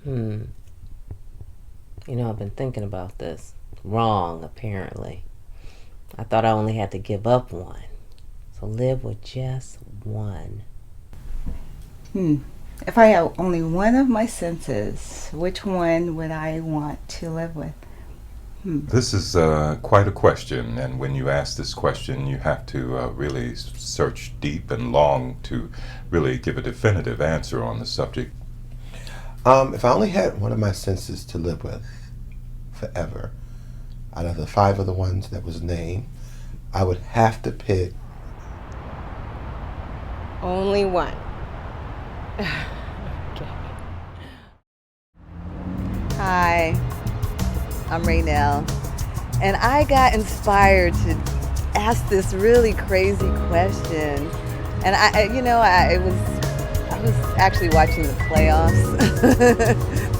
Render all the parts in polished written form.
Hmm. I've been thinking about this. Wrong, apparently. I thought I only had to give up one. So live with just one. Hmm. If I had only one of my senses, which one would I want to live with? Hmm. This is quite a question, and when you ask this question, you have to really search deep and long to really give a definitive answer on the subject. If I only had one of my senses to live with forever, out of the five other ones that was named, I would have to pick. Only one. Okay. Hi, I'm Raynell, and I got inspired to ask this really crazy question. And I was actually watching the playoffs,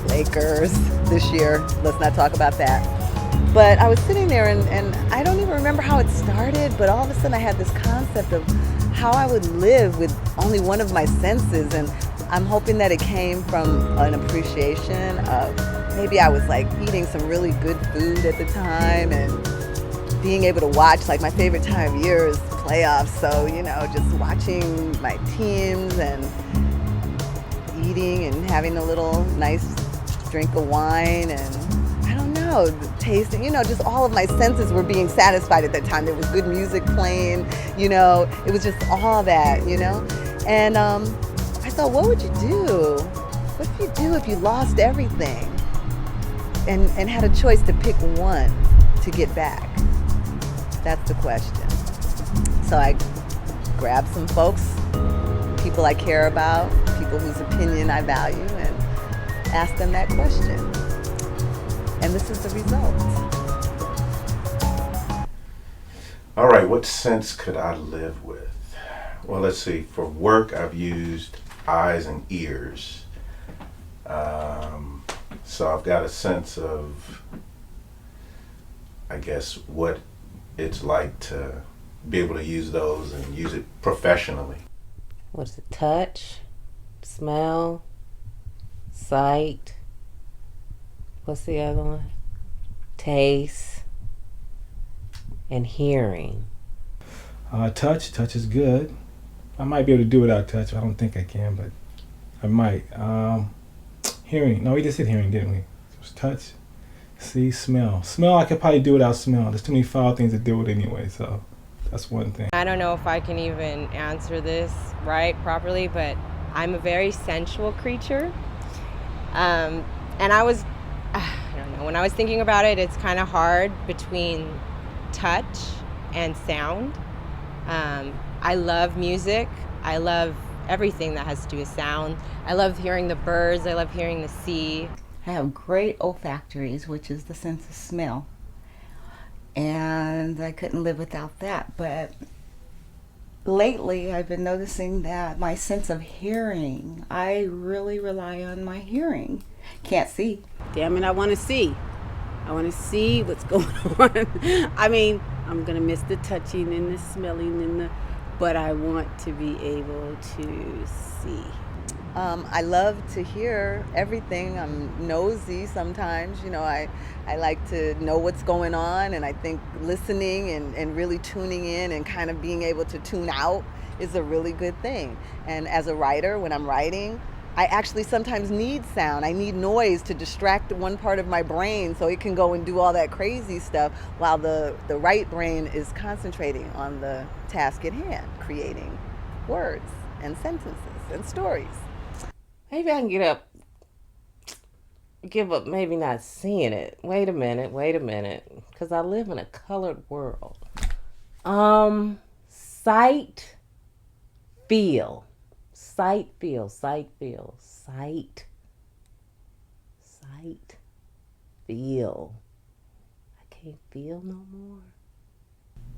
Lakers this year. Let's not talk about that. But I was sitting there, and I don't even remember how it started, but all of a sudden I had this concept of how I would live with only one of my senses. And I'm hoping that it came from an appreciation of maybe I was like eating some really good food at the time and being able to watch, like my favorite time of year is playoffs. So, just watching my teams and eating and having a little nice drink of wine and I don't know, tasting, just all of my senses were being satisfied at that time. There was good music playing, it was just all that. And I thought, what would you do? What would you do if you lost everything and had a choice to pick one to get back? That's the question. So I grabbed some folks, people I care about, people whose opinion I value, and asked them that question. And this is the result. All right, what sense could I live with? Well, let's see. For work, I've used eyes and ears. So I've got a sense of, I guess, what it's like to be able to use those and use it professionally. What is it? Touch? Smell? Sight? What's the other one? Taste? And hearing. Touch is good. I might be able to do without touch. I don't think I can, but I might. Hearing. No, we just said hearing, didn't we? It was touch. See, smell. Smell, I could probably do without smell. There's too many foul things to deal with anyway, so that's one thing. I don't know if I can even answer this right properly, but I'm a very sensual creature. And I don't know, when I was thinking about it, it's kind of hard between touch and sound. I love music. I love everything that has to do with sound. I love hearing the birds. I love hearing the sea. I have great olfactories, which is the sense of smell. And I couldn't live without that. But lately, I've been noticing that my sense of hearing, I really rely on my hearing. Can't see. Damn it, I want to see. I want to see what's going on. I mean, I'm going to miss the touching and the smelling but I want to be able to see. I love to hear everything. I'm nosy sometimes. I like to know what's going on, and I think listening and really tuning in and kind of being able to tune out is a really good thing. And as a writer, when I'm writing, I actually sometimes need sound. I need noise to distract one part of my brain so it can go and do all that crazy stuff while the right brain is concentrating on the task at hand, creating words and sentences and stories. Maybe I can give up maybe not seeing it. Wait a minute. Because I live in a colored world. Sight, feel. Sight, feel. Sight, feel. I can't feel no more.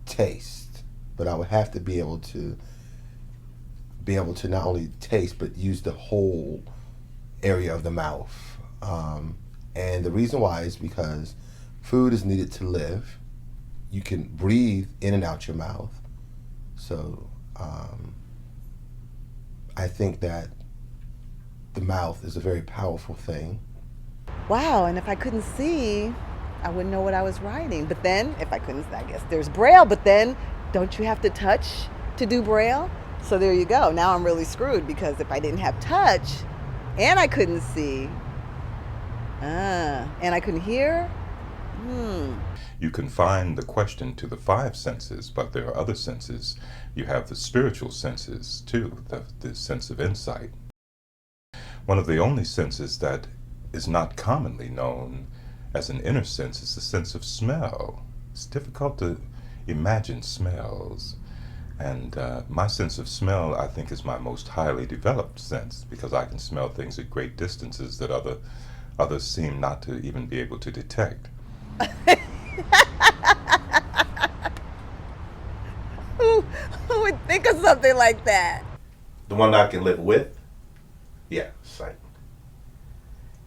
Taste, but I would have to be able to not only taste but use the whole area of the mouth. And the reason why is because food is needed to live. You can breathe in and out your mouth. So I think that the mouth is a very powerful thing wow, and if I couldn't see, I wouldn't know what I was writing. But then, if I couldn't, I guess there's Braille, but then don't you have to touch to do Braille? So there you go. Now I'm really screwed because if I didn't have touch and I couldn't see, and I couldn't hear, You confine the question to the five senses, but there are other senses. You have the spiritual senses too, the sense of insight. One of the only senses that is not commonly known as an inner sense is the sense of smell. It's difficult to imagine smells. And my sense of smell, I think, is my most highly developed sense because I can smell things at great distances that others seem not to even be able to detect. Who would think of something like that? The one I can live with? Yeah, sight.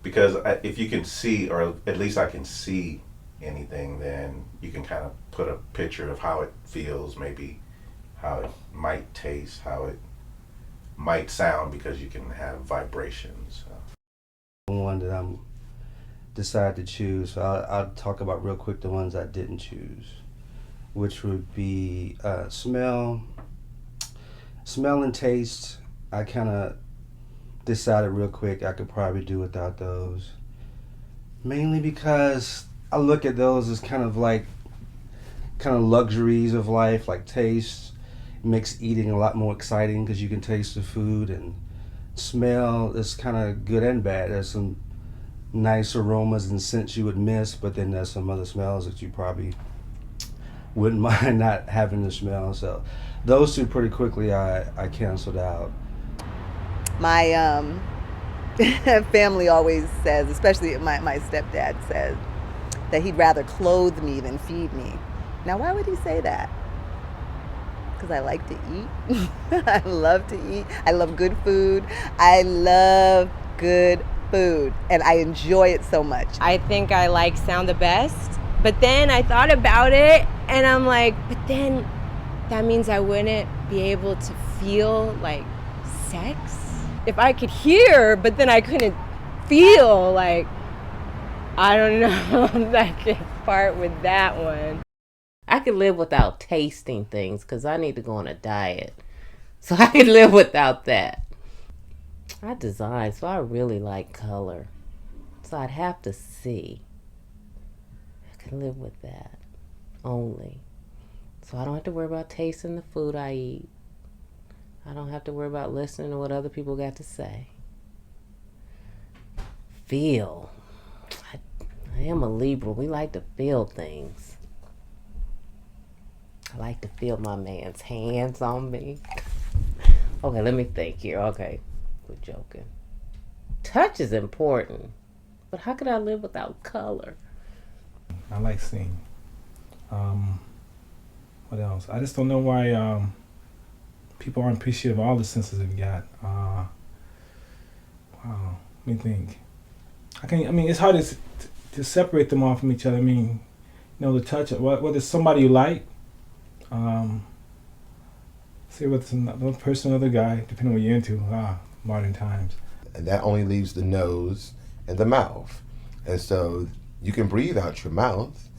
Because if you can see, or at least I can see anything, then you can kind of put a picture of how it feels, maybe how it might taste, how it might sound, because you can have vibrations. One that I'm decided to choose, so I'll talk about real quick the ones I didn't choose, which would be smell and taste. I kind of decided real quick I could probably do without those, mainly because I look at those as kind of luxuries of life. Like taste makes eating a lot more exciting because you can taste the food, and smell is kind of good and bad. There's some nice aromas and scents you would miss, but then there's some other smells that you probably wouldn't mind not having to smell. So those two pretty quickly I canceled out. My family always says, especially my stepdad says, that he'd rather clothe me than feed me. Now, why would he say that? Because I like to eat. I love to eat. I love good food. I love good food, and I enjoy it so much. I think I like sound the best, but then I thought about it, and I'm like, but then that means I wouldn't be able to feel like sex? If I could hear, but then I couldn't feel, like, I don't know if I could part with that one. I could live without tasting things because I need to go on a diet. So I could live without that. I design, so I really like color. So I'd have to see. I can live with that only. So I don't have to worry about tasting the food I eat. I don't have to worry about listening to what other people got to say. Feel. I am a Libra. We like to feel things. I like to feel my man's hands on me. Okay, let me think here. Okay, we're joking. Touch is important, but how could I live without color? I like seeing. What else? I just don't know why people aren't appreciative of all the senses we've got. Wow, let me think. It's hard to separate them all from each other. I mean, the touch, whether it's somebody you like, say whether it's another person or another guy, depending on what you're into. Modern times. And that only leaves the nose and the mouth. And so you can breathe out your mouth,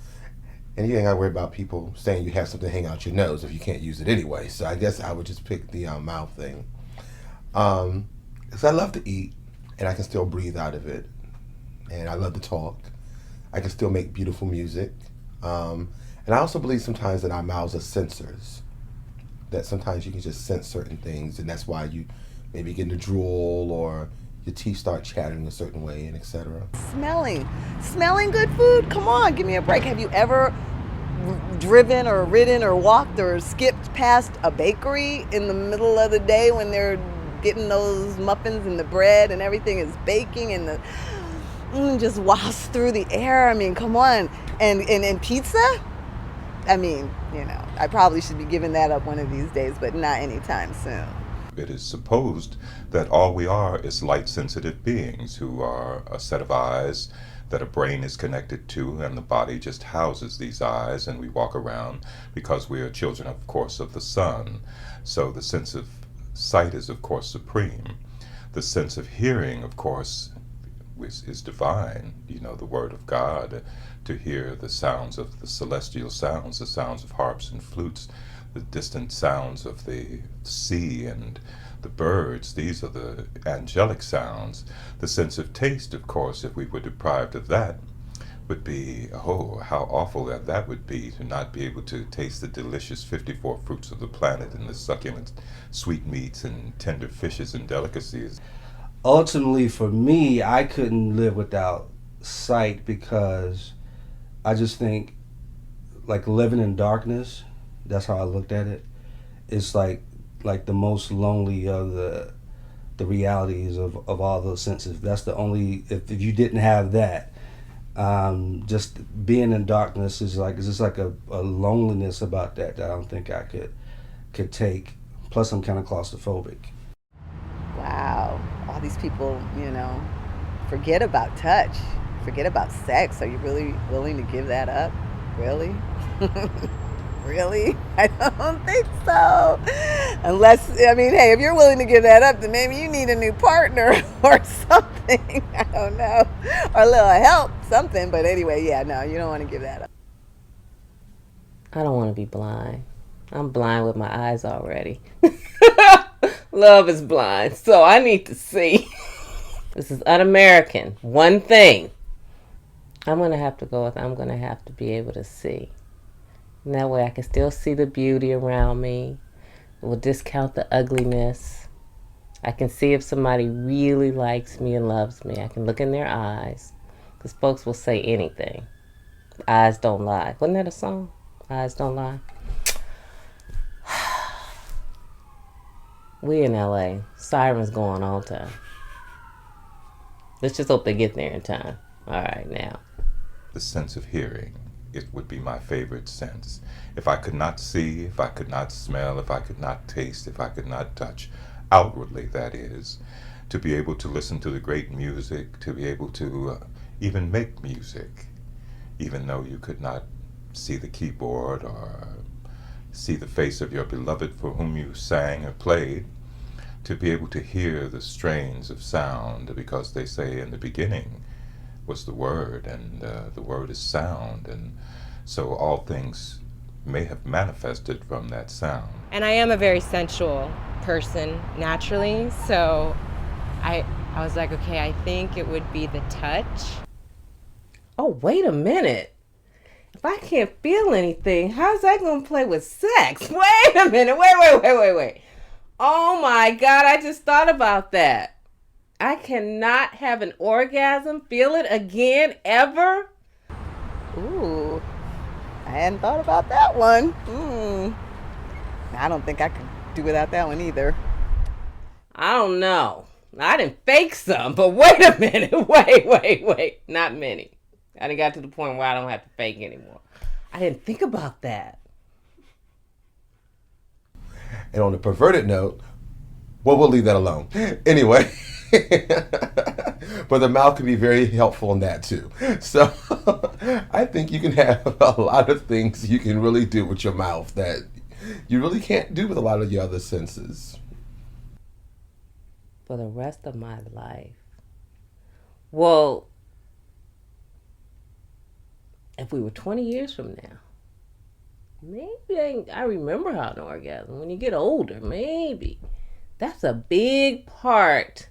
and you ain't got to worry about people saying you have something hang out your nose if you can't use it anyway. So I guess I would just pick the mouth thing. Because I love to eat, and I can still breathe out of it. And I love to talk. I can still make beautiful music. And I also believe sometimes that our mouths are sensors. That sometimes you can just sense certain things, and that's why you maybe get in a drool or your teeth start chattering a certain way, and etc. Smelling good food? Come on, give me a break. Have you ever driven or ridden or walked or skipped past a bakery in the middle of the day when they're getting those muffins and the bread and everything is baking and the just wafts through the air? I mean, come on. And pizza? I mean, I probably should be giving that up one of these days, but not anytime soon. It is supposed that all we are is light-sensitive beings who are a set of eyes that a brain is connected to, and the body just houses these eyes, and we walk around because we are children, of course, of the sun. So the sense of sight is, of course, supreme. The sense of hearing, of course, is divine, the Word of God, to hear the sounds of the celestial sounds, the sounds of harps and flutes, the distant sounds of the sea and the birds. These are the angelic sounds. The sense of taste, of course, if we were deprived of that, would be, oh, how awful that would be, to not be able to taste the delicious 54 fruits of the planet and the succulent sweet meats and tender fishes and delicacies. Ultimately, for me, I couldn't live without sight, because I just think, like, living in darkness, that's how I looked at it. It's like the most lonely of the realities of all those senses. That's the only, if you didn't have that, just being in darkness is like, it's just like a loneliness about that I don't think I could take. Plus, I'm kind of claustrophobic. Wow, all these people, forget about touch, forget about sex. Are you really willing to give that up? Really? Really? I don't think so. Unless, hey, if you're willing to give that up, then maybe you need a new partner or something. I don't know. Or a little help, something. But anyway, yeah, no, you don't want to give that up. I don't want to be blind. I'm blind with my eyes already. Love is blind, so I need to see. This is un-American. One thing. I'm going to have to go with, I'm going to have to be able to see. And that way I can still see the beauty around me. It will discount the ugliness. I can see if somebody really likes me and loves me. I can look in their eyes. Because folks will say anything. Eyes don't lie. Wasn't that a song? Eyes don't lie. We in LA. Sirens going all the time. Let's just hope they get there in time. All right, now. The sense of hearing, it would be my favorite sense. If I could not see, if I could not smell, if I could not taste, if I could not touch, outwardly that is, to be able to listen to the great music, to be able to even make music, even though you could not see the keyboard or see the face of your beloved for whom you sang or played, to be able to hear the strains of sound, because they say in the beginning was the Word, and the Word is sound, and so all things may have manifested from that sound. And I am a very sensual person naturally, so I was like, okay, I think it would be the touch. Oh, wait a minute. If I can't feel anything, how's that going to play with sex? Wait a minute. Wait. Oh my God, I just thought about that. I cannot have an orgasm, feel it again, ever? Ooh, I hadn't thought about that one. I don't think I could do without that one either. I don't know. I didn't fake some, but wait a minute. Wait. Not many. I done got to the point where I don't have to fake anymore. I didn't think about that. And on a perverted note, well, we'll leave that alone. Anyway, but the mouth can be very helpful in that too. So I think you can have a lot of things you can really do with your mouth that you really can't do with a lot of your other senses. For the rest of my life. Well, if we were 20 years from now, maybe I remember how an orgasm. When you get older, maybe. That's a big part.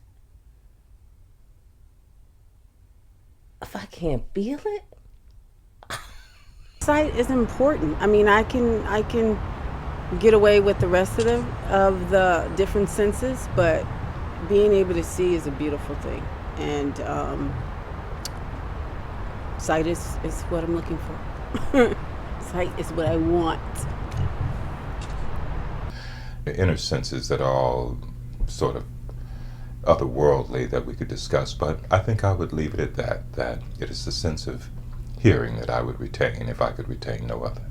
If I can't feel it. Sight is important. I mean, I can get away with the rest of the different senses, but being able to see is a beautiful thing. And sight is what I'm looking for. Sight is what I want. The inner senses that are all sort of otherworldly that we could discuss, but I think I would leave it at that it is the sense of hearing that I would retain if I could retain no other.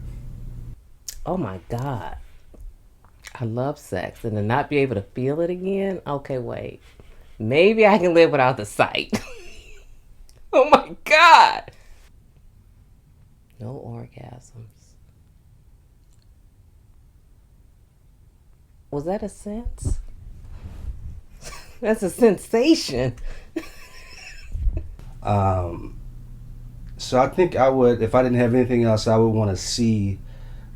Oh my God. I love sex, and to not be able to feel it again? Okay, wait. Maybe I can live without the sight. Oh my God. No orgasms. Was that a sense? That's a sensation. So I think I would, if I didn't have anything else, I would want to see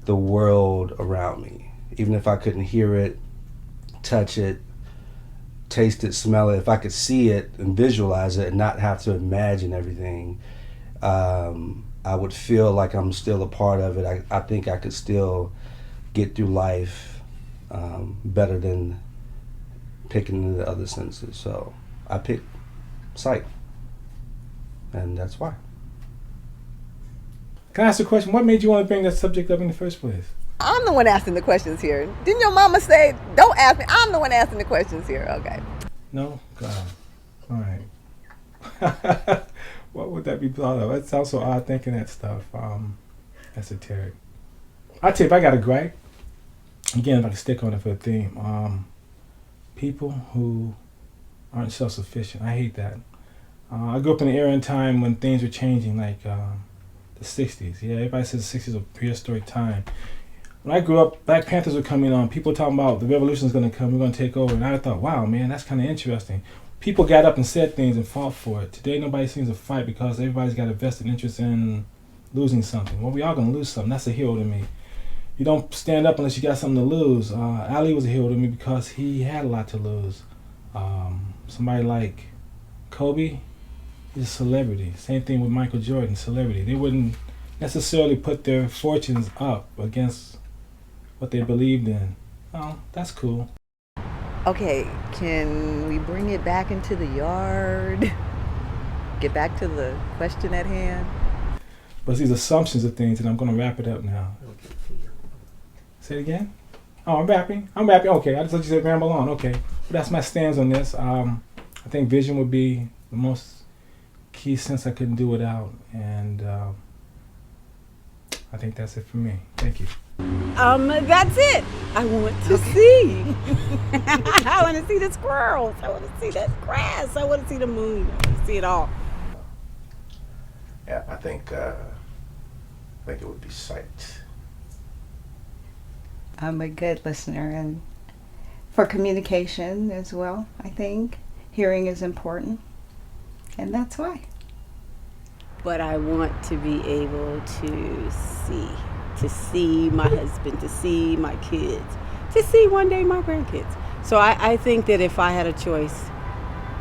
the world around me. Even if I couldn't hear it, touch it, taste it, smell it, if I could see it and visualize it and not have to imagine everything, I would feel like I'm still a part of it. I think I could still get through life better than picking the other senses. So I picked sight, and that's why. Can I ask a question? What made you want to bring that subject up in the first place? I'm the one asking the questions here. Didn't your mama say, don't ask me? I'm the one asking the questions here. Okay. No? God. All right. What would that be thought of? It sounds so odd thinking that stuff. Esoteric. I tell you, if I got a gripe, again, if I can stick on it for a theme, people who aren't self-sufficient. I hate that. I grew up in an era and time when things were changing, like the 60s. Yeah, everybody says the 60s is a prehistoric time. When I grew up, Black Panthers were coming on. People talking about the revolution is going to come, we're going to take over. And I thought, wow, man, that's kind of interesting. People got up and said things and fought for it. Today, nobody seems to fight because everybody's got a vested interest in losing something. Well, we are going to lose something. That's a hero to me. You don't stand up unless you got something to lose. Ali was a hero to me because he had a lot to lose. Somebody like Kobe, he's a celebrity. Same thing with Michael Jordan, celebrity. They wouldn't necessarily put their fortunes up against what they believed in. Oh, that's cool. Okay, can we bring it back into the yard? Get back to the question at hand? But these assumptions of things, and I'm going to wrap it up now. Say it again? Oh, I'm rapping? Okay, I just let you say ramble on. Okay. Well, that's my stance on this. I think vision would be the most key sense I couldn't do without. And I think that's it for me. Thank you. That's it. I want to see. I want to see the squirrels. I want to see that grass. I want to see the moon. I want to see it all. Yeah, I think it would be sight. I'm a good listener, and for communication as well, I think hearing is important, and that's why. But I want to be able to see my husband, to see my kids, to see one day my grandkids. So I think that if I had a choice,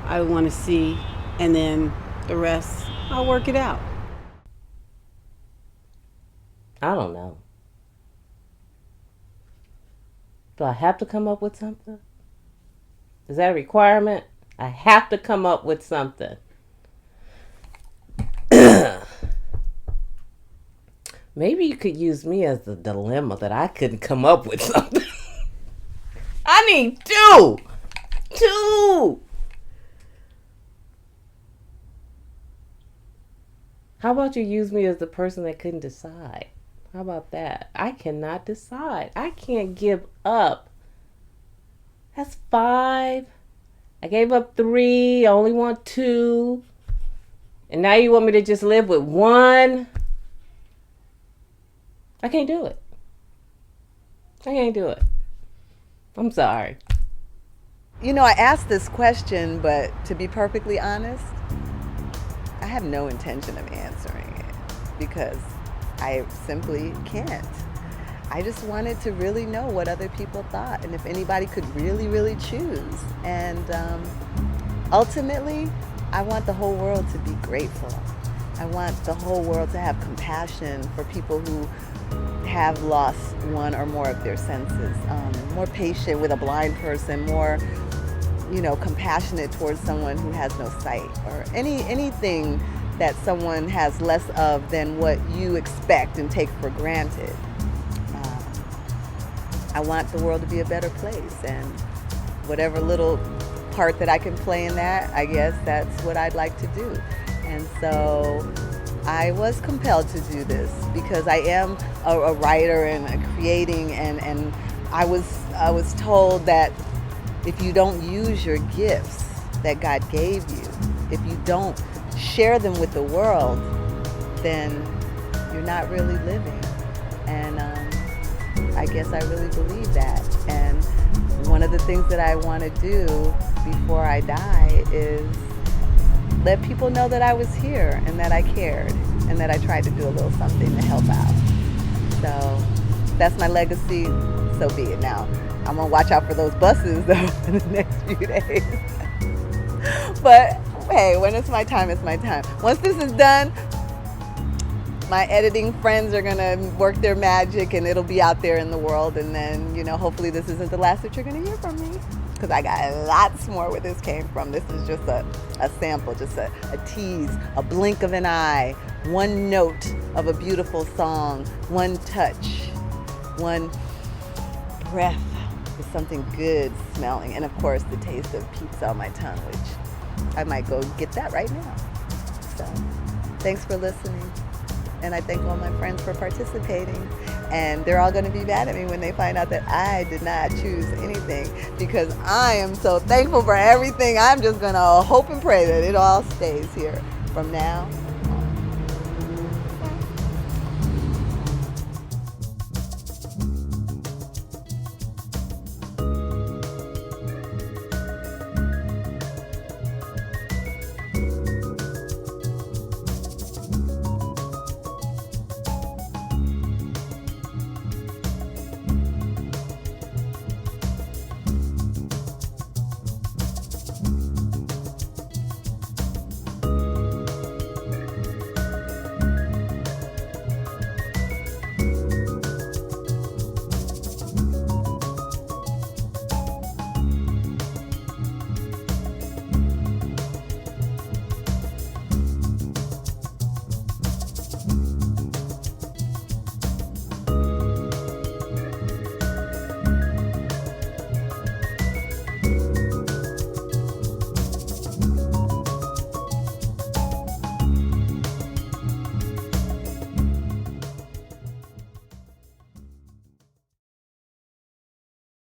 I want to see, and then the rest, I'll work it out. I don't know. Do I have to come up with something? Is that a requirement? I have to come up with something. Maybe you could use me as the dilemma that I couldn't come up with something. I need two. How about you use me as the person that couldn't decide? How about that? I cannot decide. I can't give up. That's 5. I gave up 3. I only want 2. And now you want me to just live with 1? I can't do it. I'm sorry. You know, I asked this question, but to be perfectly honest, I have no intention of answering it because I simply can't. I just wanted to really know what other people thought and if anybody could really, really choose. And ultimately, I want the whole world to be grateful. I want the whole world to have compassion for people who have lost one or more of their senses, more patient with a blind person, more, compassionate towards someone who has no sight, or anything that someone has less of than what you expect and take for granted. I want the world to be a better place, and whatever little part that I can play in that, I guess that's what I'd like to do. And so I was compelled to do this because I am a writer and a creating, and I was told that if you don't use your gifts that God gave you, if you don't share them with the world, then you're not really living. And I guess I really believe that. And one of the things that I want to do before I die is let people know that I was here and that I cared and that I tried to do a little something to help out. So that's my legacy. So be it. Now, I'm going to watch out for those buses, though, in the next few days. But, hey, when it's my time, it's my time. Once this is done, my editing friends are going to work their magic, and it'll be out there in the world. And then, you know, hopefully this isn't the last that you're going to hear from me, because I got lots more where this came from. This is just a sample, just a tease, a blink of an eye, one note of a beautiful song, one touch, one breath with something good smelling, and of course the taste of pizza on my tongue, which I might go get that right now. So thanks for listening, and I thank all my friends for participating, and they're all going to be mad at me when they find out that I did not choose anything, because I am so thankful for everything. I'm just going to hope and pray that it all stays here from now